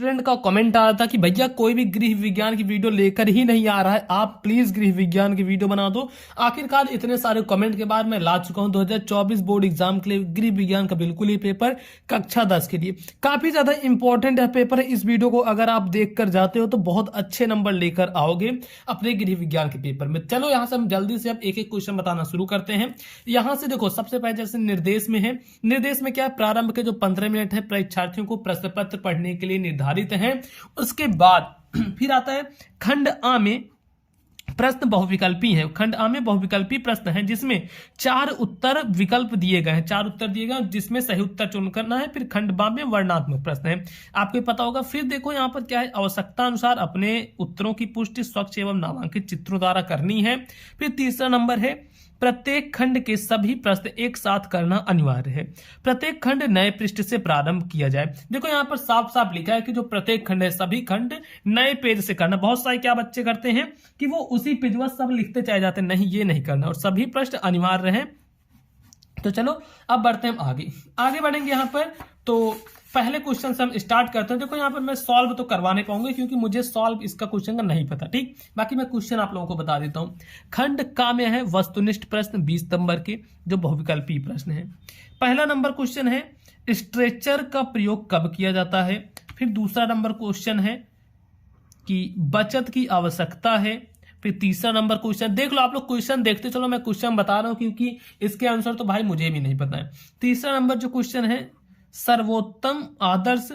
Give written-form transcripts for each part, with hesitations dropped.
Student का comment आया था कि भैया कोई भी गृह विज्ञान की वीडियो लेकर ही नहीं आ रहा है, आप प्लीज गृह विज्ञान की वीडियो बना दो। आखिरकार इतने सारे कमेंट के बाद मैं ला चुका हूं 2024 बोर्ड एग्जाम के लिए गृह विज्ञान का बिल्कुल ही पेपर कक्षा 10 के लिए। काफी ज्यादा इंपॉर्टेंट है पेपर है। इस वीडियो को अगर आप देख कर जाते हो तो बहुत अच्छे नंबर लेकर आओगे अपने गृह विज्ञान के पेपर में। चलो यहां से हम जल्दी से अब एक एक क्वेश्चन बताना शुरू करते हैं। यहां से देखो, सबसे पहले जैसे निर्देश में है, निर्देश में क्या है, प्रारंभ के जो 15 मिनट है परीक्षार्थियों को प्रश्न पत्र पढ़ने के लिए निर्धारित हैं। उसके बाद फिर आता है खंड आ में प्रश्न बहुविकल्पी है। खंड आ में बहुविकल्पी प्रश्न है जिसमें 4 उत्तर विकल्प दिए गए हैं, 4 उत्तर दिए गए हैं जिसमें सही उत्तर चुन करना है। फिर खंड बा में वर्णनात्मक प्रश्न है, आपको पता होगा। फिर देखो यहाँ पर क्या है, आवश्यकता अनुसार अपने उत्तरों की पुष्टि स्वच्छ एवं नामांकित चित्रों द्वारा करनी है। फिर तीसरा नंबर है, प्रत्येक खंड के सभी प्रश्न एक साथ करना अनिवार्य है। प्रत्येक खंड नए पृष्ठ से प्रारंभ किया जाए। देखो यहाँ पर साफ साफ लिखा है कि जो प्रत्येक खंड है सभी खंड नए पेज से करना। बहुत सारे क्या बच्चे करते हैं कि वो उसी पेज पर सब लिखते चले जाते हैं, नहीं ये नहीं करना, और सभी प्रश्न अनिवार्य हैं। तो चलो अब बढ़ते हैं हम आगे बढ़ेंगे। यहाँ पर तो पहले क्वेश्चन से हम स्टार्ट करते हैं। देखो यहाँ पर मैं सॉल्व तो करवा नहीं पाऊंगा क्योंकि मुझे सॉल्व इसका क्वेश्चन का नहीं पता, ठीक। बाकी मैं क्वेश्चन आप लोगों को बता देता हूं। खंड का में है वस्तुनिष्ठ प्रश्न 20 नंबर के जो बहुविकल्पी प्रश्न है। पहला नंबर क्वेश्चन है स्ट्रेचर का प्रयोग कब किया जाता है। फिर दूसरा नंबर क्वेश्चन है कि बचत की आवश्यकता है। फिर तीसरा नंबर क्वेश्चन, देख लो आप लोग क्वेश्चन देखते चलो, मैं क्वेश्चन बता रहा हूं क्योंकि इसके आंसर तो भाई मुझे भी नहीं पता है। तीसरा नंबर जो क्वेश्चन है, सर्वोत्तम आदर्श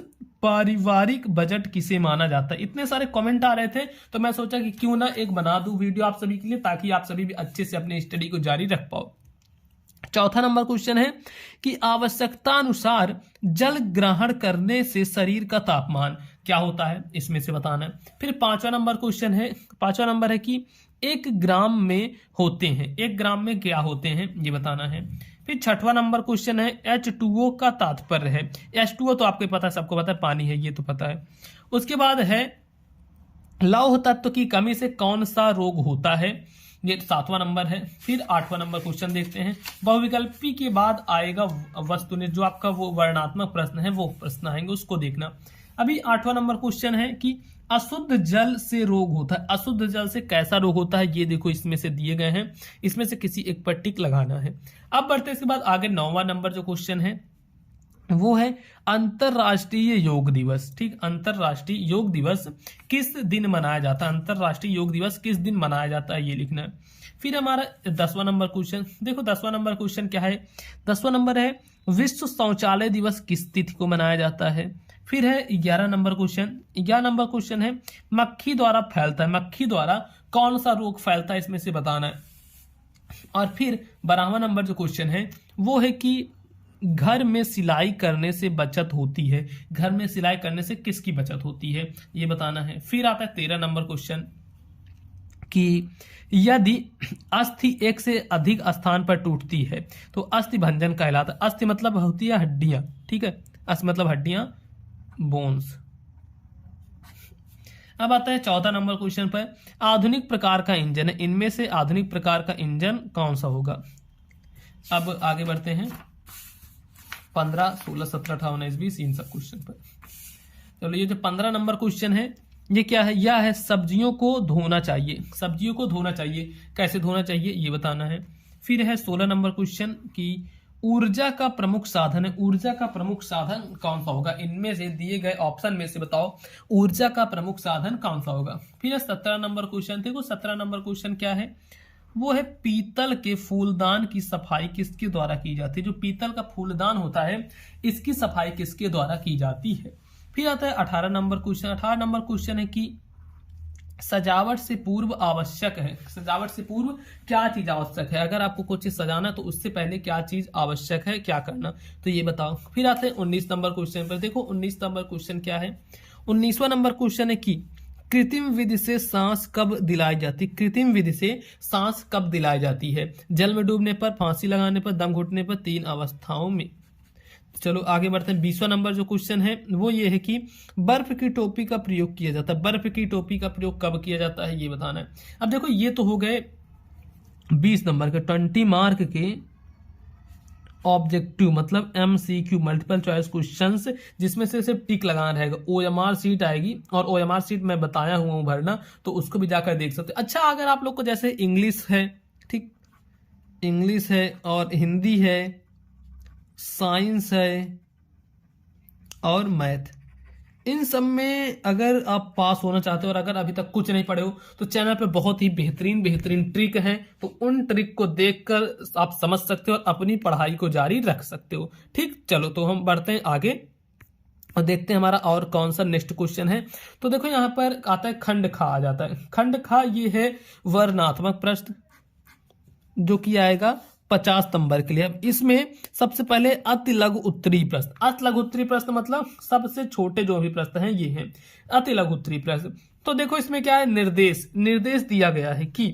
पारिवारिक बजट किसे माना जाता है। इतने सारे कमेंट आ रहे थे तो मैं सोचा कि क्यों ना एक बना दूं वीडियो आप सभी के लिए, ताकि आप सभी भी अच्छे से अपनी स्टडी को जारी रख पाओ। चौथा नंबर क्वेश्चन है कि आवश्यकता अनुसार जल ग्रहण करने से शरीर का तापमान क्या होता है, इसमें से बताना है। फिर पांचवा नंबर है कि 1 ग्राम में होते हैं, 1 ग्राम में क्या होते हैं ये बताना है। फिर छठवां नंबर क्वेश्चन है H2O का तात्पर्य है। H2O तो आपको पता है, सबको पता है, पानी है, ये तो पता है। उसके बाद है लौह तत्व की कमी से कौन सा रोग होता है, ये 7वां नंबर है। फिर 8वां नंबर क्वेश्चन देखते हैं। बहुविकल्पी के बाद आएगा वस्तुनिष्ठ, जो आपका वो वर्णनात्मक प्रश्न है वो प्रश्न आएंगे, उसको देखना। अभी 8वां नंबर क्वेश्चन है कि अशुद्ध जल से रोग होता है। अशुद्ध जल से कैसा रोग होता है ये देखो, इसमें से दिए गए हैं, इसमें से किसी एक पर टिक लगाना है। अब बढ़ते इसके बाद आगे 9वां नंबर जो क्वेश्चन है वो है अंतरराष्ट्रीय योग दिवस, ठीक। अंतरराष्ट्रीय योग दिवस किस दिन मनाया जाता है, अंतरराष्ट्रीय योग दिवस किस दिन मनाया जाता है ये लिखना है। फिर हमारा 10वां नंबर क्वेश्चन, देखो 10वां नंबर क्वेश्चन क्या है, 10वां नंबर है विश्व शौचालय दिवस किस तिथि को मनाया जाता है। फिर है 11 नंबर क्वेश्चन है मक्खी द्वारा फैलता है, मक्खी द्वारा कौन सा रोग फैलता है इसमें से बताना है। और फिर 12वां नंबर जो क्वेश्चन है वो है कि घर में सिलाई करने से बचत होती है, घर में सिलाई करने से किसकी बचत होती है ये बताना है। फिर आता है 13 नंबर क्वेश्चन कि यदि अस्थि एक से अधिक स्थान पर टूटती है तो अस्थि भंजन कहलाता है। अस्थि मतलब होती है हड्डियां, ठीक है, अस्थि मतलब हड्डियां, बोन्स। अब आता है 14 नंबर क्वेश्चन पर आधुनिक प्रकार का इंजन है, इनमें से आधुनिक प्रकार का इंजन कौन सा होगा। अब आगे बढ़ते हैं 15, 16, 17, 18, 19, 20 इन सब क्वेश्चन पर। चलो ये जो 15 नंबर क्वेश्चन है ये क्या है, यह है सब्जियों को धोना चाहिए, सब्जियों को धोना चाहिए, कैसे धोना चाहिए ये बताना है। फिर है 16 नंबर क्वेश्चन कि ऊर्जा का प्रमुख साधन है, ऊर्जा का प्रमुख साधन कौन सा होगा, इनमें से दिए गए ऑप्शन में से बताओ ऊर्जा का प्रमुख साधन कौन सा होगा। फिर 17 नंबर क्वेश्चन, देखो 17 नंबर क्वेश्चन क्या है, वो है पीतल के फूलदान की सफाई किसके द्वारा की जाती है। जो पीतल का फूलदान होता है इसकी सफाई किसके द्वारा की जाती है। फिर आता है 18 नंबर क्वेश्चन। 18 नंबर क्वेश्चन है कि सजावट से पूर्व आवश्यक है, सजावट से पूर्व क्या चीज आवश्यक है, अगर आपको कुछ चीज सजाना तो उससे पहले क्या चीज आवश्यक है, क्या करना, तो ये बताओ। फिर आते हैं 19 नंबर क्वेश्चन पर। देखो 19 नंबर क्वेश्चन क्या है, 19वां नंबर क्वेश्चन है कि कृत्रिम विधि से सांस कब दिलाई जाती, कृत्रिम विधि से सांस कब दिलाई जाती है, जल में डूबने पर, फांसी लगाने पर, दम घुटने पर, 3 अवस्थाओं में। चलो आगे बढ़ते हैं। 20वां नंबर जो क्वेश्चन है वो ये है कि बर्फ की टोपी का प्रयोग किया जाता है, बर्फ की टोपी का प्रयोग कब किया जाता है ये बताना है। अब देखो ये तो हो गए 20 नंबर के, 20 मार्क के ऑब्जेक्टिव मतलब MCQ मल्टीपल चॉइस क्वेश्चंस, जिसमें से सिर्फ टिक लगाना रहेगा। OMR सीट आएगी और OMR सीट मैं बताया हुआ हूँ भरना, तो उसको भी जाकर देख सकते हैं। अच्छा, अगर आप लोग को जैसे इंग्लिश है, ठीक, इंग्लिश है और हिंदी है, साइंस है और मैथ, इन सब में अगर आप पास होना चाहते हो और अगर अभी तक कुछ नहीं पढ़े हो तो चैनल पे बहुत ही बेहतरीन बेहतरीन ट्रिक हैं, तो उन ट्रिक को देखकर आप समझ सकते हो और अपनी पढ़ाई को जारी रख सकते हो। ठीक, चलो तो हम बढ़ते हैं आगे और देखते हैं हमारा और कौन सा नेक्स्ट क्वेश्चन है। तो देखो यहाँ पर आता है खंड खा आ जाता है। खंड खा ये है वर्णात्मक प्रश्न, जो कि आएगा 50 नंबर के लिए। अब इसमें सबसे पहले अति लघु उत्तरीय प्रश्न। अति लघु उत्तरीय प्रश्न मतलब सबसे छोटे जो भी प्रश्न हैं ये हैं अति लघु उत्तरीय प्रश्न। तो देखो इसमें क्या है, निर्देश दिया गया है कि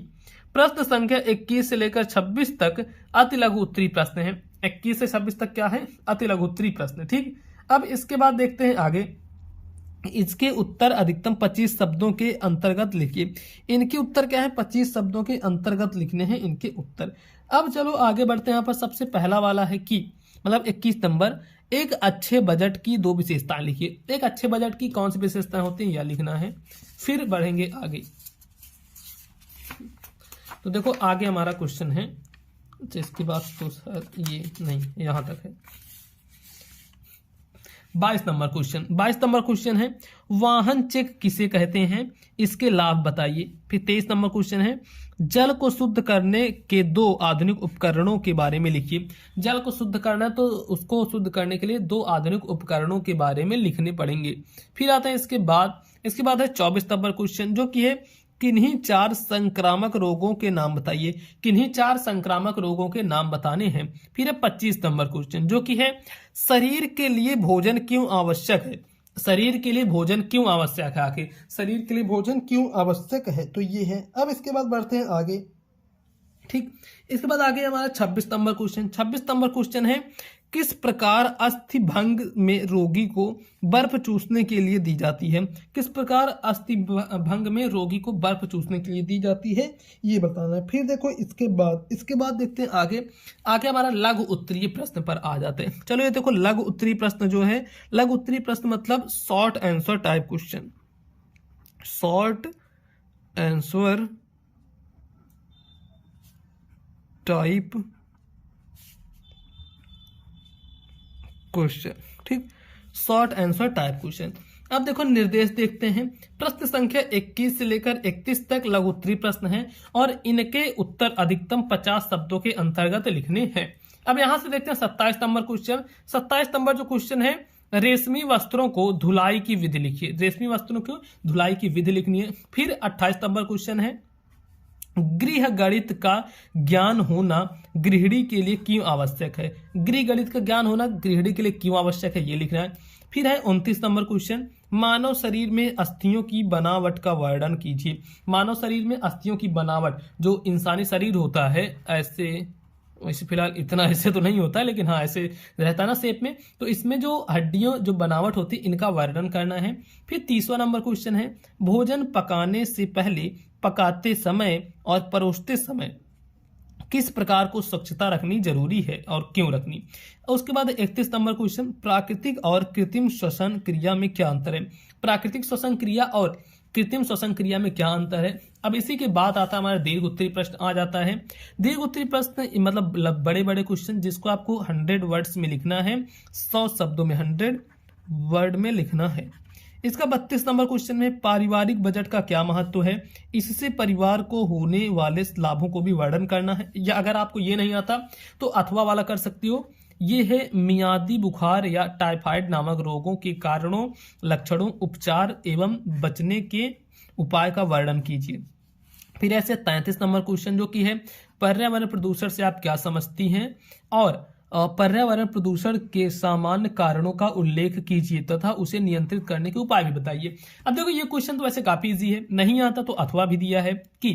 प्रश्न संख्या 21 से लेकर 26 तक अति लघु उत्तरीय प्रश्न है। 21 से 26 तक क्या है, अति लघु उत्तरीय प्रश्न। ठीक, अब इसके बाद देखते हैं आगे, इसके उत्तर अधिकतम 25 शब्दों के अंतर्गत लिखिए। इनके उत्तर क्या है, 25 शब्दों के अंतर्गत लिखने हैं इनके उत्तर। अब चलो आगे बढ़ते हैं। यहाँ पर सबसे पहला वाला है कि मतलब 21 नंबर, एक अच्छे बजट की 2 विशेषताएं लिखिए। एक अच्छे बजट की कौन सी विशेषताएं होती हैं यह लिखना है। फिर बढ़ेंगे आगे। तो देखो आगे हमारा क्वेश्चन है, इसकी बात तो सर ये नहीं, यहां तक है। 22 नंबर क्वेश्चन। 22 नंबर क्वेश्चन है वाहन चेक किसे कहते हैं, इसके लाभ बताइए। फिर 23 नंबर क्वेश्चन है जल को शुद्ध करने के 2 आधुनिक उपकरणों के बारे में लिखिए। जल को शुद्ध करना तो उसको शुद्ध करने के लिए 2 आधुनिक उपकरणों के बारे में लिखने पड़ेंगे। फिर आता है इसके बाद है 24 नंबर क्वेश्चन, जो कि है किन्हीं 4 संक्रामक रोगों के नाम बताइए। किन्हीं 4 संक्रामक रोगों के नाम बताने हैं। फिर है 25 नंबर क्वेश्चन, जो कि है शरीर के लिए भोजन क्यों आवश्यक है। शरीर के लिए भोजन क्यों आवश्यक है, आखिर शरीर के लिए भोजन क्यों आवश्यक है, तो ये है। अब इसके बाद बढ़ते हैं आगे। ठीक, इसके बाद आगे हमारा 26 नंबर क्वेश्चन। 26 नंबर क्वेश्चन है किस प्रकार अस्थि भंग में रोगी को बर्फ चूसने के लिए दी जाती है। किस प्रकार अस्थि भंग में रोगी को बर्फ चूसने के लिए दी जाती है, ये बताना है। फिर देखो इसके बाद देखते हैं आगे हमारा लघु उत्तरीय प्रश्न पर आ जाते हैं। चलो ये देखो लघु उत्तरीय प्रश्न जो है, लघु उत्तरीय प्रश्न मतलब short answer type question. Short answer type question. ठीक, शॉर्ट आंसर टाइप क्वेश्चन। अब देखो निर्देश देखते हैं। प्रश्न संख्या 21 से लेकर 31 तक लघु उत्तरीय प्रश्न हैं और इनके उत्तर अधिकतम 50 शब्दों के अंतर्गत लिखने हैं। अब यहां से देखते हैं 27 नंबर क्वेश्चन। 27 नंबर जो क्वेश्चन है, रेशमी वस्त्रों को धुलाई की विधि लिखिए। रेशमी वस्त्रों को धुलाई की विधि लिखनी है। फिर 28 नंबर क्वेश्चन है गृह गणित का ज्ञान होना गृहिणी के लिए क्यों आवश्यक है। गृह गणित का ज्ञान होना गृहिणी के लिए क्यों आवश्यक है, ये लिखना है। फिर है 29 नंबर क्वेश्चन, मानव शरीर में अस्थियों की बनावट का वर्णन कीजिए। मानव शरीर में अस्थियों की बनावट, जो इंसानी शरीर होता है वैसे फिलहाल इतना ऐसे तो नहीं होता है, लेकिन हाँ ऐसे रहता है ना शेप में, तो इसमें जो हड्डियों जो बनावट होती है इनका वर्णन करना है। फिर 30वां नंबर क्वेश्चन है भोजन पकाने से पहले, पकाते समय और परोसते समय किस प्रकार को स्वच्छता रखनी जरूरी है और क्यों रखनी। उसके बाद 31 नंबर क्वेश्चन, प्राकृतिक और कृत्रिम श्वसन क्रिया में क्या अंतर है। प्राकृतिक श्वसन क्रिया और कृत्रिम श्वसन क्रिया में क्या अंतर है। अब इसी के बाद आता है हमारा दीर्घ उत्तरीय प्रश्न आ जाता है। दीर्घ उत्तरीय प्रश्न मतलब बड़े बड़े क्वेश्चन जिसको आपको 100 वर्ड्स में लिखना है, 100 शब्दों में 100 वर्ड में लिखना है। इसका 32 नंबर क्वेश्चन में पारिवारिक बजट का क्या महत्व है, इससे परिवार को होने वाले लाभों को भी वर्णन करना है। या अगर आपको ये नहीं आता तो अथवा वाला कर सकती हो। ये है मियादी बुखार या टाइफाइड नामक रोगों के कारणों, लक्षणों, उपचार एवं बचने के उपाय का वर्णन कीजिए। फिर ऐसे 33 नंबर क्वेश्चन जो कि है पर्यावरण प्रदूषण से आप क्या समझती हैं और पर्यावरण प्रदूषण के सामान्य कारणों का उल्लेख कीजिए तथा उसे नियंत्रित करने के उपाय भी बताइए। अब देखो ये क्वेश्चन तो वैसे काफी इजी है, नहीं आता तो अथवा भी दिया है कि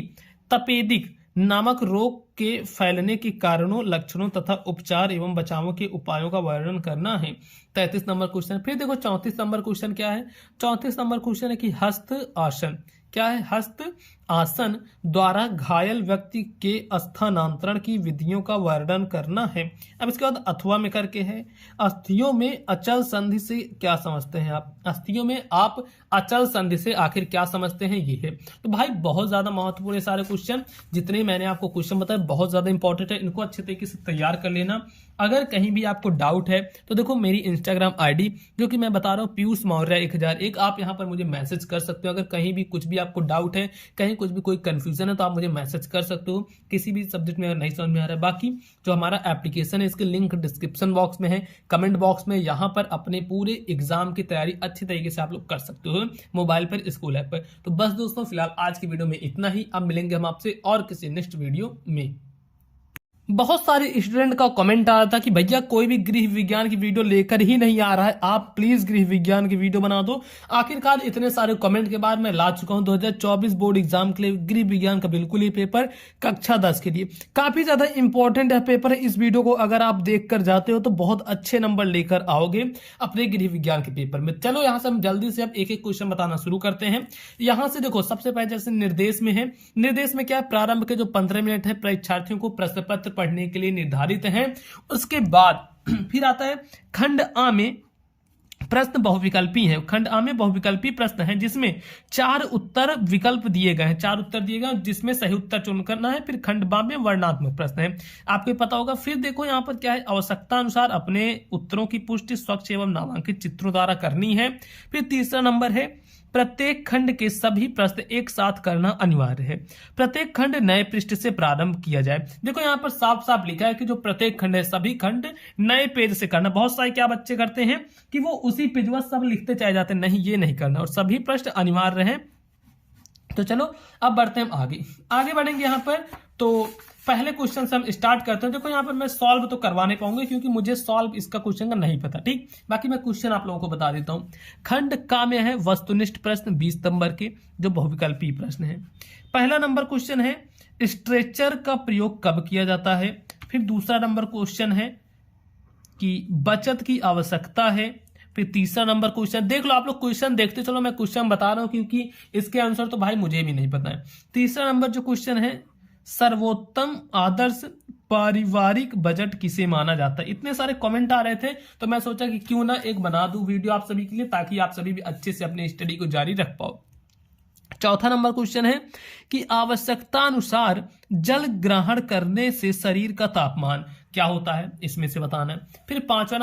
तपेदिक नामक रोग के फैलने के कारणों, लक्षणों तथा उपचार एवं बचाव के उपायों का वर्णन करना है। 33 नंबर क्वेश्चन। फिर देखो 34 नंबर क्वेश्चन क्या है। 34 नंबर क्वेश्चन है कि हस्त आसन क्या है, हस्त आसन द्वारा घायल व्यक्ति के स्थानांतरण की विधियों का वर्णन करना है। अब इसके बाद अथवा में करके है, अस्थियों में अचल संधि से क्या समझते हैं आप? अस्थियों में आप अचल संधि से आखिर क्या समझते हैं, ये है। तो भाई बहुत ज्यादा महत्वपूर्ण सारे क्वेश्चन, जितने मैंने आपको क्वेश्चन बताए बहुत ज्यादा इंपॉर्टेंट है, इनको अच्छे तरीके से तैयार कर लेना। अगर कहीं भी आपको डाउट है तो देखो मेरी इंस्टाग्राम आईडी जो कि मैं बता रहा हूँ पीयूष मौर्य 1001, आप यहाँ पर मुझे मैसेज कर सकते हो। अगर कहीं भी कुछ भी आपको डाउट है, कहीं कुछ भी कोई कंफ्यूजन है, तो आप मुझे मैसेज कर सकते हो किसी भी सब्जेक्ट में अगर नहीं समझ में आ रहा है। बाकी जो हमारा एप्लीकेशन है इसके लिंक डिस्क्रिप्शन बॉक्स में है, कमेंट बॉक्स में, यहाँ पर अपने पूरे एग्जाम की तैयारी अच्छी तरीके से आप लोग कर सकते हो मोबाइल पर, स्कूल ऐप पर। तो बस दोस्तों फिलहाल आज की वीडियो में इतना ही। अब मिलेंगे हम आपसे और किसी नेक्स्ट वीडियो में। बहुत सारे स्टूडेंट का कमेंट आ रहा था कि भैया कोई भी गृह विज्ञान की वीडियो लेकर ही नहीं आ रहा है, आप प्लीज गृह विज्ञान की वीडियो बना दो। आखिरकार इतने सारे कमेंट के बाद मैं ला चुका हूं 2024 बोर्ड एग्जाम के लिए गृह विज्ञान का बिल्कुल ही पेपर कक्षा 10 के लिए। काफी ज्यादा इंपॉर्टेंट है पेपर है। इस वीडियो को अगर आप देख कर जाते हो तो बहुत अच्छे नंबर लेकर आओगे अपने गृह विज्ञान के पेपर में। चलो यहाँ से हम जल्दी से अब एक एक क्वेश्चन बताना शुरू करते हैं। यहाँ से देखो सबसे पहले जैसे निर्देश में है, निर्देश में क्या है, प्रारंभ के जो 15 मिनट है परीक्षार्थियों को प्रश्न पत्र पढ़ने के लिए निर्धारित हैं। उसके बाद फिर आता है खंड आ में प्रश्न बहुविकल्पी है। खंड आ में बहुविकल्पी प्रश्न है जिसमें 4 उत्तर विकल्प दिए गए हैं, 4 उत्तर दिए गए जिसमें सही उत्तर चुन करना है। फिर खंड बा में वर्णनात्मक प्रश्न है, आपको पता होगा। फिर देखो यहाँ पर क्या है, आवश्यकता अनुसार अपने उत्तरों की पुष्टि स्वच्छ एवं नामांकित चित्रों द्वारा करनी है। फिर तीसरा नंबर है प्रत्येक खंड के सभी प्रश्न एक साथ करना अनिवार्य है। प्रत्येक खंड नए पृष्ठ से प्रारंभ किया जाए। देखो यहाँ पर साफ साफ लिखा है कि जो प्रत्येक खंड है सभी खंड नए पेज से करना। बहुत सारे क्या बच्चे करते हैं कि वो उसी पेज पर सब लिखते चले जाते हैं, नहीं ये नहीं करना, और सभी प्रश्न अनिवार्य है। तो चलो अब बढ़ते हैं आगे बढ़ेंगे यहाँ पर। तो पहले क्वेश्चन से हम स्टार्ट करते हैं। देखो यहाँ पर मैं सॉल्व तो करवा नहीं पाऊंगा क्योंकि मुझे सॉल्व इसका क्वेश्चन का नहीं पता, ठीक। बाकी मैं क्वेश्चन आप लोगों को बता देता हूं। खंड का में है वस्तुनिष्ठ प्रश्न 20 नंबर के जो बहुविकल्पी प्रश्न है। पहला नंबर क्वेश्चन है स्ट्रेचर का प्रयोग कब किया जाता है। फिर दूसरा नंबर क्वेश्चन है कि बचत की आवश्यकता है। फिर तीसरा नंबर क्वेश्चन, देख लो आप लोग क्वेश्चन देखते चलो, मैं क्वेश्चन बता रहा हूं क्योंकि इसके आंसर तो भाई मुझे भी नहीं पता है। तीसरा नंबर जो क्वेश्चन है सर्वोत्तम आदर्श पारिवारिक बजट किसे माना जाता है। इतने सारे कमेंट आ रहे थे तो मैं सोचा कि क्यों ना एक बना दूं वीडियो आप सभी के लिए, ताकि आप सभी भी अच्छे से अपने स्टडी को जारी रख पाओ। चौथा नंबर क्वेश्चन है कि आवश्यकता अनुसार जल ग्रहण करने से शरीर का तापमान क्या होता है, इसमें से बताना है। फिर पांचवा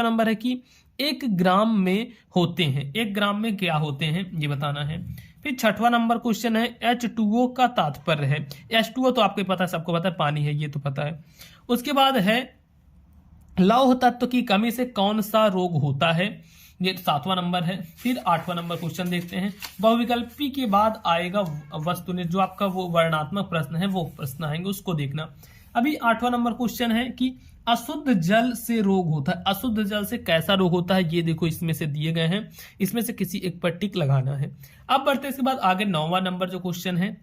नंबर है कि 1 ग्राम में होते हैं, 1 ग्राम में क्या होते हैं ये बताना है। फिर छठवां नंबर क्वेश्चन है H2O का तात्पर्य है। H2O तो आपको पता है, सबको पता है, पानी है, ये तो पता है। उसके बाद है लौह तत्व की कमी से कौन सा रोग होता है, ये 7वां नंबर है। फिर 8वां नंबर क्वेश्चन देखते हैं। बहुविकल्पी के बाद आएगा वस्तुनिष्ठ, जो आपका वो वर्णनात्मक प्रश्न है वो प्रश्न आएंगे, उसको देखना। अभी 8वां नंबर क्वेश्चन है कि अशुद्ध जल से रोग होता है। अशुद्ध जल से कैसा रोग होता है ये देखो इसमें से दिए गए हैं, इसमें से किसी एक पर टिक लगाना है। अब बढ़ते इसके बाद आगे 9वां नंबर जो क्वेश्चन है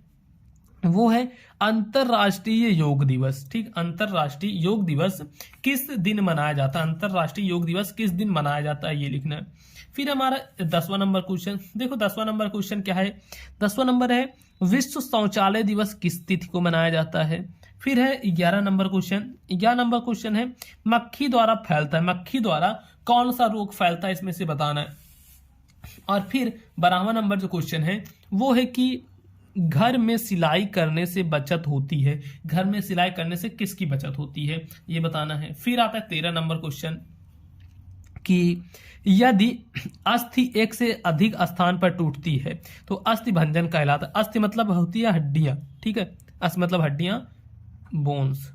वो है अंतरराष्ट्रीय योग दिवस, ठीक। अंतरराष्ट्रीय योग दिवस किस दिन मनाया जाता है, अंतरराष्ट्रीय योग दिवस किस दिन मनाया जाता है ये लिखना है। फिर हमारा 10वां नंबर क्वेश्चन, देखो 10वां नंबर क्वेश्चन क्या है, 10वां नंबर है विश्व शौचालय दिवस किस तिथि को मनाया जाता है। फिर है 11 नंबर क्वेश्चन है मक्खी द्वारा फैलता है, मक्खी द्वारा कौन सा रोग फैलता है इसमें से बताना है। और फिर 12वां नंबर जो क्वेश्चन है वो है कि घर में सिलाई करने से बचत होती है, घर में सिलाई करने से किसकी बचत होती है ये बताना है। फिर आता है 13 नंबर क्वेश्चन कि यदि अस्थि एक से अधिक स्थान पर टूटती है तो अस्थि भंजन कहलाता है। अस्थि मतलब होती है हड्डियां, ठीक है, अस्थि मतलब हड्डियां, बोन्स।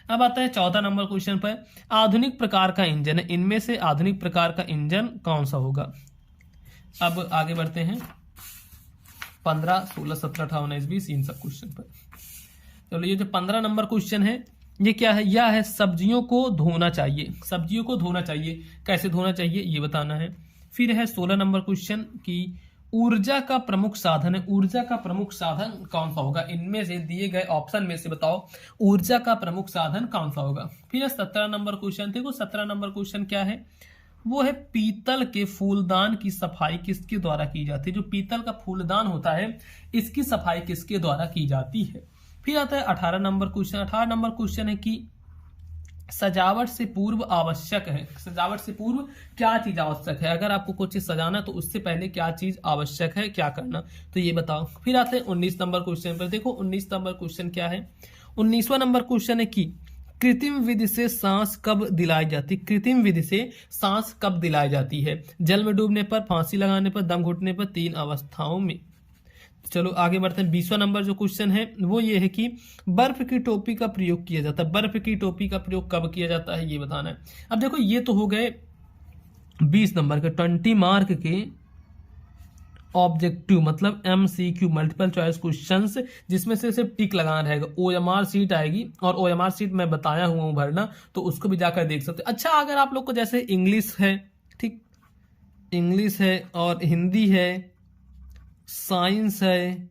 अब आता है 14 नंबर क्वेश्चन पर आधुनिक प्रकार का इंजन है, इनमें से आधुनिक प्रकार का इंजन कौन सा होगा। अब आगे बढ़ते हैं 15, 16, 17, 18, 19, 20 इन सब क्वेश्चन पर। चलो ये जो 15 नंबर क्वेश्चन है ये क्या है, यह है सब्जियों को धोना चाहिए, सब्जियों को धोना चाहिए, कैसे धोना चाहिए ये बताना है। फिर है 16 नंबर क्वेश्चन कि ऊर्जा का प्रमुख साधन है, ऊर्जा का प्रमुख साधन कौन सा होगा, इनमें से दिए गए ऑप्शन में से बताओ ऊर्जा का प्रमुख साधन कौन सा होगा। फिर है 17 नंबर क्वेश्चन, देखो 17 नंबर क्वेश्चन क्या है, वो है पीतल के फूलदान की सफाई किसके द्वारा की जाती है। जो पीतल का फूलदान होता है इसकी सफाई किसके द्वारा की जाती है। फिर आता है 18 नंबर क्वेश्चन। 18 नंबर क्वेश्चन है कि सजावट से पूर्व आवश्यक है। सजावट से पूर्व क्या चीज आवश्यक है। अगर आपको कुछ चीज सजाना तो उससे पहले क्या चीज आवश्यक है, क्या करना, तो ये बताओ। फिर आते हैं 19 नंबर क्वेश्चन पर। देखो 19 नंबर क्वेश्चन क्या है। 19वां नंबर क्वेश्चन है कि कृत्रिम विधि से सांस कब दिलाई जाती है। कृत्रिम विधि से सांस कब दिलाई जाती है। जल में डूबने पर, फांसी लगाने पर, दम घुटने पर, 3 अवस्थाओं में। चलो आगे बढ़ते हैं। 20वां नंबर जो क्वेश्चन है वो ये है कि बर्फ की टोपी का प्रयोग किया जाता है। बर्फ की टोपी का प्रयोग कब किया जाता है ये बताना है। अब देखो ये तो हो गए 20 नंबर के 20 मार्क के ऑब्जेक्टिव मतलब MCQ मल्टीपल चॉइस क्वेश्चंस, जिसमें से सिर्फ टिक लगाना रहेगा। OMR सीट आएगी और OMR सीट मैं बताया हुआ हूं भरना, तो उसको भी जाकर देख सकते हैं। अच्छा अगर आप लोग को जैसे इंग्लिश है, ठीक, इंग्लिश है और हिंदी है, साइंस है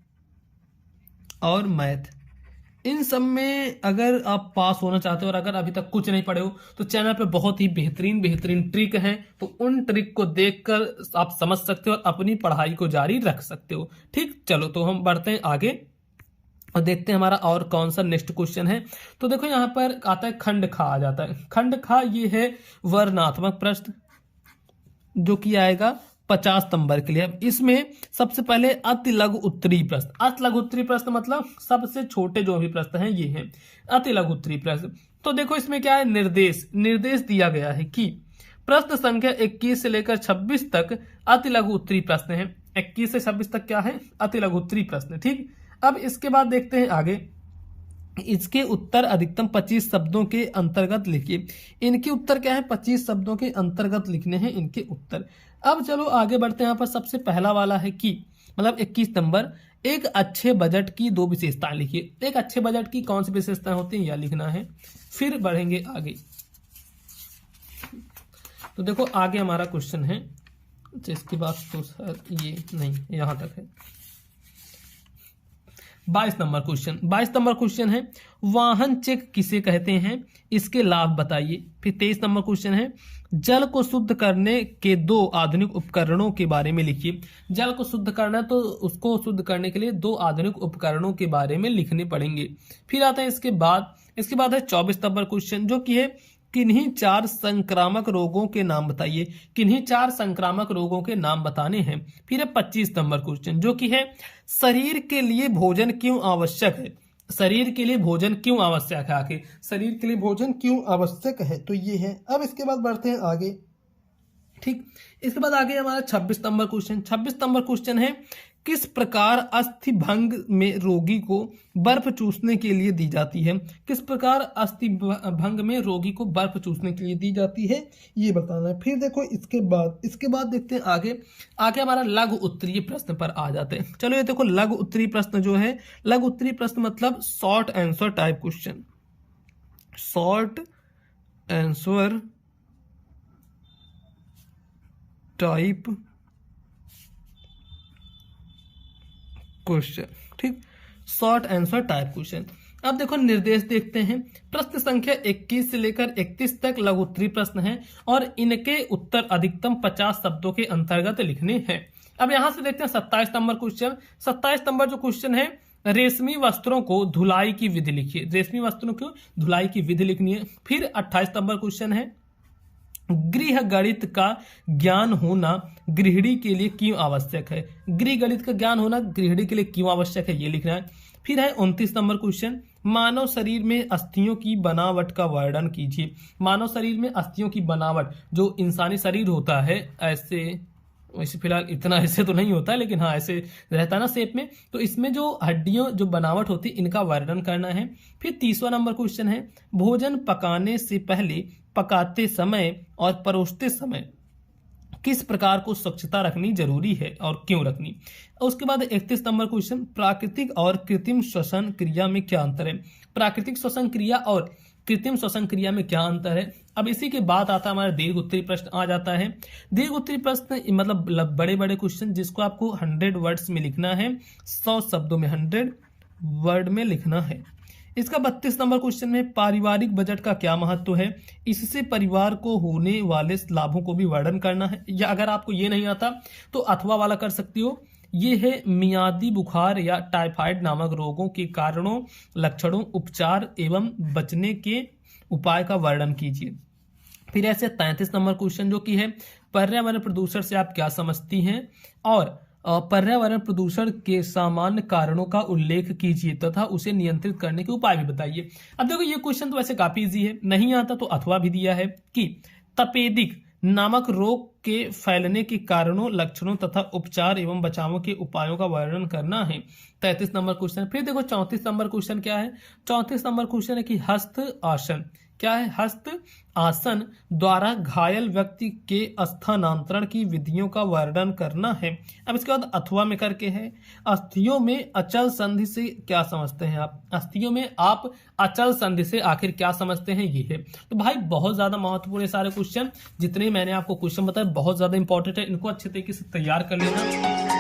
और मैथ, इन सब में अगर आप पास होना चाहते हो और अगर अभी तक कुछ नहीं पढ़े हो तो चैनल पे बहुत ही बेहतरीन बेहतरीन ट्रिक है, तो उन ट्रिक को देखकर आप समझ सकते हो और अपनी पढ़ाई को जारी रख सकते हो। ठीक, चलो तो हम बढ़ते हैं आगे और देखते हैं हमारा और कौन सा नेक्स्ट क्वेश्चन है। तो देखो यहाँ पर आता है खंड खा आ जाता है। खंड खा ये है वर्णनात्मक प्रश्न जो कि आएगा 50 नंबर के लिए। अब इसमें सबसे पहले अति लघु उत्तरीय प्रश्न। अति लघु उत्तरीय प्रश्न मतलब सबसे छोटे जो भी प्रश्न हैं ये हैं अति लघु उत्तरीय प्रश्न। तो देखो इसमें क्या है, निर्देश दिया गया है कि प्रश्न संख्या 21 से लेकर 26 तक अति लघु उत्तरीय प्रश्न है। 21 से 26 तक क्या है, अति लघु उत्तरीय प्रश्न। ठीक, अब इसके बाद देखते हैं आगे। इसके उत्तर अधिकतम 25 शब्दों के अंतर्गत लिखिए। इनके उत्तर क्या है, 25 शब्दों के अंतर्गत लिखने हैं इनके उत्तर। अब चलो आगे बढ़ते हैं। यहाँ पर सबसे पहला वाला है कि मतलब 21 नंबर, एक अच्छे बजट की 2 विशेषताएं लिखिए। एक अच्छे बजट की कौन सी विशेषताएं होती हैं यह लिखना है। फिर बढ़ेंगे आगे। तो देखो आगे हमारा क्वेश्चन है, इसके बाद तो सर ये नहीं, यहां तक है। 22 नंबर क्वेश्चन। 22 नंबर क्वेश्चन है वाहन चेक किसे कहते हैं, इसके लाभ बताइए। फिर 23 नंबर क्वेश्चन है जल को शुद्ध करने के 2 आधुनिक उपकरणों के बारे में लिखिए। जल को शुद्ध करना तो उसको शुद्ध करने के लिए 2 आधुनिक उपकरणों के बारे में लिखने पड़ेंगे। फिर आता है इसके बाद है 24 नंबर क्वेश्चन जो कि है किन्हीं 4 संक्रामक रोगों के नाम बताइए। किन्हीं 4 संक्रामक रोगों के नाम बताने हैं। फिर है 25 नंबर क्वेश्चन जो कि है शरीर के लिए भोजन क्यों आवश्यक है। शरीर के लिए भोजन क्यों आवश्यक है, आखिर शरीर के लिए भोजन क्यों आवश्यक है, तो ये है। अब इसके बाद बढ़ते हैं आगे। ठीक, इसके बाद आगे हमारा 26 नंबर क्वेश्चन। 26 नंबर क्वेश्चन है किस प्रकार अस्थि भंग में रोगी को बर्फ चूसने के लिए दी जाती है। किस प्रकार अस्थि भंग में रोगी को बर्फ चूसने के लिए दी जाती है ये बताना है। फिर देखो इसके बाद देखते हैं आगे हमारा लघु उत्तरीय प्रश्न पर आ जाते हैं। चलो ये देखो लघु उत्तरीय प्रश्न जो है, लघु उत्तरीय प्रश्न मतलब short answer type question. Short answer type question. ठीक, शॉर्ट आंसर टाइप क्वेश्चन। अब देखो निर्देश देखते हैं। प्रश्न संख्या 21 से लेकर 31 तक लघु उत्तरीय प्रश्न है और इनके उत्तर अधिकतम 50 शब्दों के अंतर्गत लिखने हैं। अब यहां से देखते हैं 27 नंबर क्वेश्चन। 27 नंबर जो क्वेश्चन है रेशमी वस्त्रों को धुलाई की विधि लिखिए। रेशमी वस्त्रों को धुलाई की विधि लिखनी है। फिर 28 नंबर क्वेश्चन है गृह गणित का ज्ञान होना गृहिणी के लिए क्यों आवश्यक है। गृह गणित का ज्ञान होना गृहिणी के लिए क्यों आवश्यक है ये लिखना है। फिर है 29 नंबर क्वेश्चन मानव शरीर में अस्थियों की बनावट का वर्णन कीजिए। मानव शरीर में अस्थियों की बनावट, जो इंसानी शरीर होता है वैसे फिलहाल इतना ऐसे तो नहीं होता है लेकिन हाँ ऐसे रहता है ना शेप में, तो इसमें जो हड्डियों जो बनावट होती है इनका वर्णन करना है। फिर 30वां नंबर क्वेश्चन है भोजन पकाने से पहले, पकाते समय और परोसते समय किस प्रकार को स्वच्छता रखनी जरूरी है और क्यों रखनी। उसके बाद 31 नंबर क्वेश्चन प्राकृतिक और कृत्रिम श्वसन क्रिया में क्या अंतर है। प्राकृतिक श्वसन क्रिया और कृत्रिम श्वसन क्रिया में क्या अंतर है। अब इसी के बाद आता है हमारा दीर्घ उत्तरीय प्रश्न आ जाता है। दीर्घ उत्तरीय प्रश्न मतलब बड़े बड़े क्वेश्चन जिसको आपको 100 वर्ड्स में लिखना है, 100 शब्दों में 100 वर्ड में लिखना है। इसका 32 नंबर क्वेश्चन में पारिवारिक बजट का क्या महत्व है, इससे परिवार को होने वाले लाभों को भी वर्णन करना है। या अगर आपको ये नहीं आता तो अथवा वाला कर सकती हो। ये है मियादी बुखार या टाइफाइड नामक रोगों के कारणों, लक्षणों, उपचार एवं बचने के उपाय का वर्णन कीजिए। फिर ऐसे 33 नंबर क्वेश्चन जो कि है पर्यावरण प्रदूषण से आप क्या समझती हैं, और पर्यावरण प्रदूषण के सामान्य कारणों का उल्लेख कीजिए तथा उसे नियंत्रित करने के उपाय भी बताइए। अब देखो ये क्वेश्चन तो वैसे काफी इजी है, नहीं आता तो अथवा भी दिया है कि तपेदिक नामक रोग के फैलने के कारणों, लक्षणों तथा उपचार एवं बचाव के उपायों का वर्णन करना है। 33 नंबर क्वेश्चन। फिर देखो 34 नंबर क्वेश्चन क्या है। 34 नंबर क्वेश्चन है कि हस्त आसन क्या है। हस्त आसन द्वारा घायल व्यक्ति के स्थानांतरण की विधियों का वर्णन करना है। अब इसके बाद अथवा में करके है अस्थियों में अचल संधि से क्या समझते हैं आप। अस्थियों में आप अचल संधि से आखिर क्या समझते हैं, ये है। तो भाई बहुत ज्यादा महत्वपूर्ण है सारे क्वेश्चन, जितने मैंने आपको क्वेश्चन बताए बहुत ज्यादा इंपॉर्टेंट है, इनको अच्छे तरीके से तैयार कर लेना।